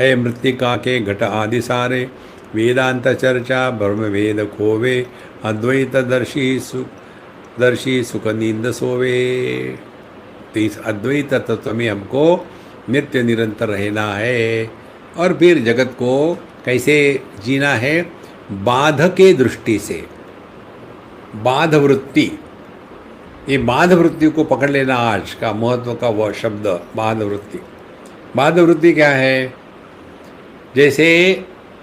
है मृत्तिका के घट आदि सारे। वेदांत चर्चा ब्रह्म वेद खोवे, अद्वैत दर्शी सुख नींद सोवे। तो इस अद्वैत तत्व में हमको नित्य निरंतर रहना है। और फिर जगत को कैसे जीना है? बाध के दृष्टि से, बाध वृत्ति। ये बाध वृत्ति को पकड़ लेना आज का महत्व का वह शब्द, बाध वृत्ति। बाध वृत्ति क्या है? जैसे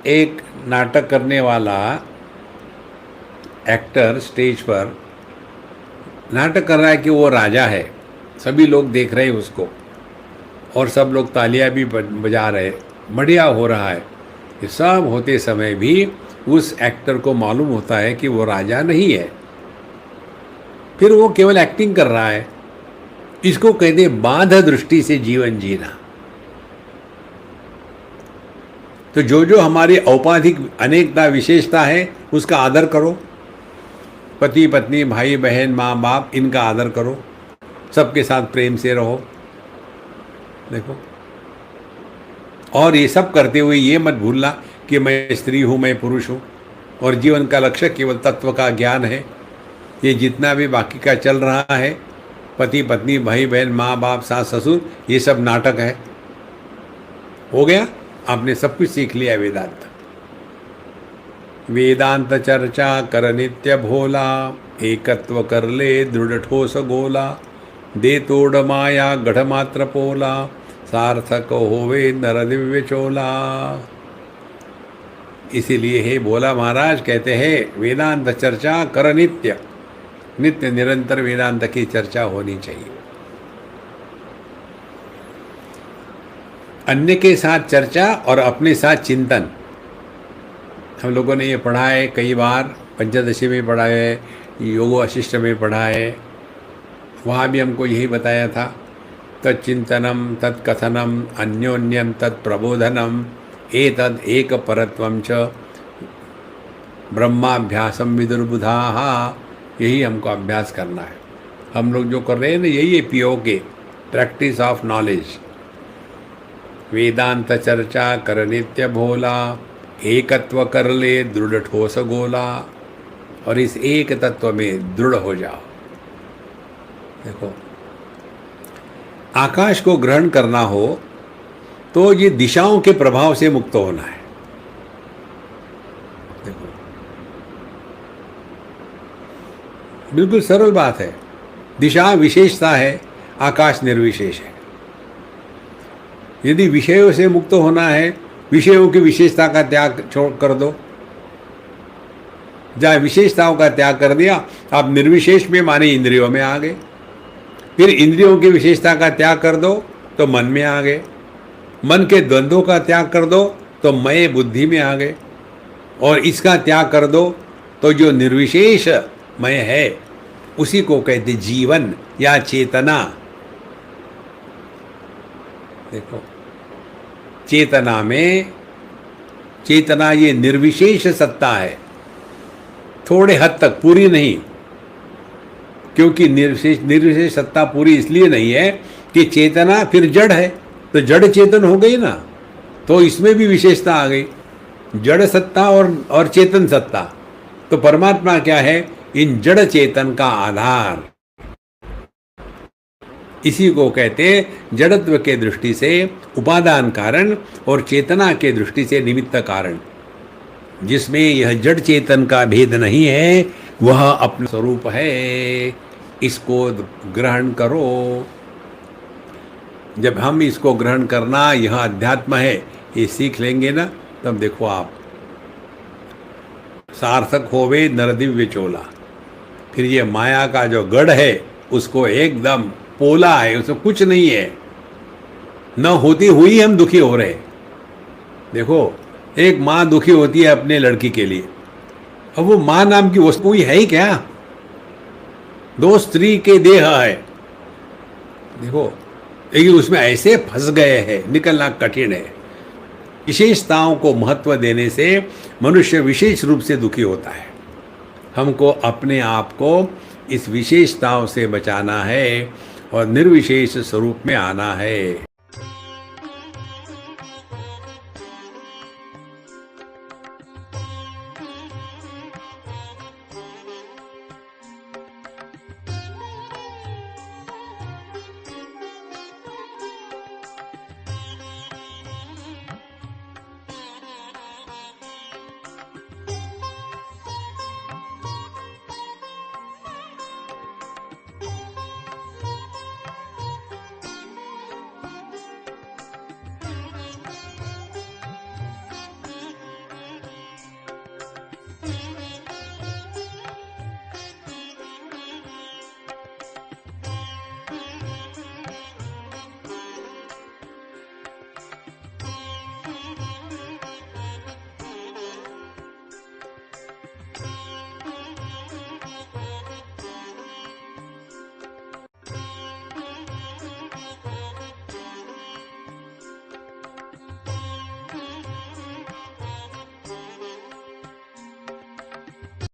एक नाटक करने वाला एक्टर स्टेज पर नाटक कर रहा है कि वो राजा है, सभी लोग देख रहे हैं उसको और सब लोग तालियां भी बजा रहे, बढ़िया हो रहा है। ये सब होते समय भी उस एक्टर को मालूम होता है कि वो राजा नहीं है, फिर वो केवल एक्टिंग कर रहा है। इसको कहते हैं बाध दृष्टि से जीवन जीना। तो जो जो हमारी औपाधिक अनेकता विशेषता है उसका आदर करो। पति पत्नी भाई बहन माँ बाप इनका आदर करो, सबके साथ प्रेम से रहो। देखो, और ये सब करते हुए ये मत भूलना कि मैं स्त्री हूँ, मैं पुरुष हूँ और जीवन का लक्ष्य केवल तत्व का ज्ञान है। ये जितना भी बाकी का चल रहा है, पति पत्नी भाई बहन माँ बाप सास ससुर, ये सब नाटक है। हो गया, आपने सब कुछ सीख लिया वेदांत। वेदांत चर्चा कर नित्य भोला, एकत्व कर ले दृढ़ ठोस गोला। दे तोड़ माया गढ़ मात्र पोला, सार्थक होवे नर दिव्य चोला। इसीलिए हे भोला महाराज कहते हैं वेदांत चर्चा कर नित्य, नित्य निरंतर वेदांत की चर्चा होनी चाहिए। अन्य के साथ चर्चा और अपने साथ चिंतन। हम लोगों ने ये पढ़ा है कई बार, पंचदशी में पढ़ा है, योगो वशिष्ठ में पढ़ा है, वहाँ भी हमको यही बताया था। तच्चिंतनम तत्कथनम अन्योन्यम तत्प्रबोधनम एतद एक परत्वम च ब्रह्माभ्यासम विदुर्बुधाः। यही हमको अभ्यास करना है। हम लोग जो कर रहे हैं ना, यही है POK, प्रैक्टिस ऑफ नॉलेज। वेदांत चर्चा कर नित्य भोला, एकत्व कर ले दृढ़ ठोस गोला। और इस एक तत्व में दृढ़ हो जाओ। देखो, आकाश को ग्रहण करना हो तो ये दिशाओं के प्रभाव से मुक्त होना है। देखो, बिल्कुल सरल बात है। दिशा विशेषता है, आकाश निर्विशेष है। यदि विषयों से मुक्त होना है, विषयों की विशेषता का त्याग छोड़ कर दो। जहाँ विशेषताओं का त्याग कर दिया, आप निर्विशेष में माने इंद्रियों में आ गए। फिर इंद्रियों की विशेषता का त्याग कर दो तो मन में आ गए। मन के द्वंद्वों का त्याग कर दो तो मय बुद्धि में आ गए। और इसका त्याग कर दो तो जो निर्विशेष मय है उसी को कहते जीवन या चेतना। देखो, चेतना में, चेतना ये निर्विशेष सत्ता है, थोड़े हद तक, पूरी नहीं। क्योंकि निर्विशेष सत्ता पूरी इसलिए नहीं है कि चेतना फिर जड़ है, तो जड़ चेतन हो गई ना, तो इसमें भी विशेषता आ गई, जड़ सत्ता और चेतन सत्ता। तो परमात्मा क्या है? इन जड़ चेतन का आधार। इसी को कहते जड़त्व के दृष्टि से उपादान कारण और चेतना के दृष्टि से निमित्त कारण। जिसमें यह जड़ चेतन का भेद नहीं है, वह अपना स्वरूप है। इसको ग्रहण करो। जब हम इसको ग्रहण करना, यह अध्यात्म है, ये सीख लेंगे ना, तब देखो आप, सार्थक होवे नर दिव्य चोला। फिर ये माया का जो गढ़ है उसको एकदम पोला है, उसमें कुछ नहीं है। न होती हुई हम दुखी हो रहे। देखो, एक माँ दुखी होती है अपने लड़की के लिए, अब वो माँ नाम की वस्तु ही है ही क्या? दो स्त्री के देह है। देखो, लेकिन उसमें ऐसे फंस गए हैं, निकलना कठिन है। विशेषताओं को महत्व देने से मनुष्य विशेष रूप से दुखी होता है। हमको अपने आप को इस विशेषताओं से बचाना है और निर्विशेष स्वरूप में आना है।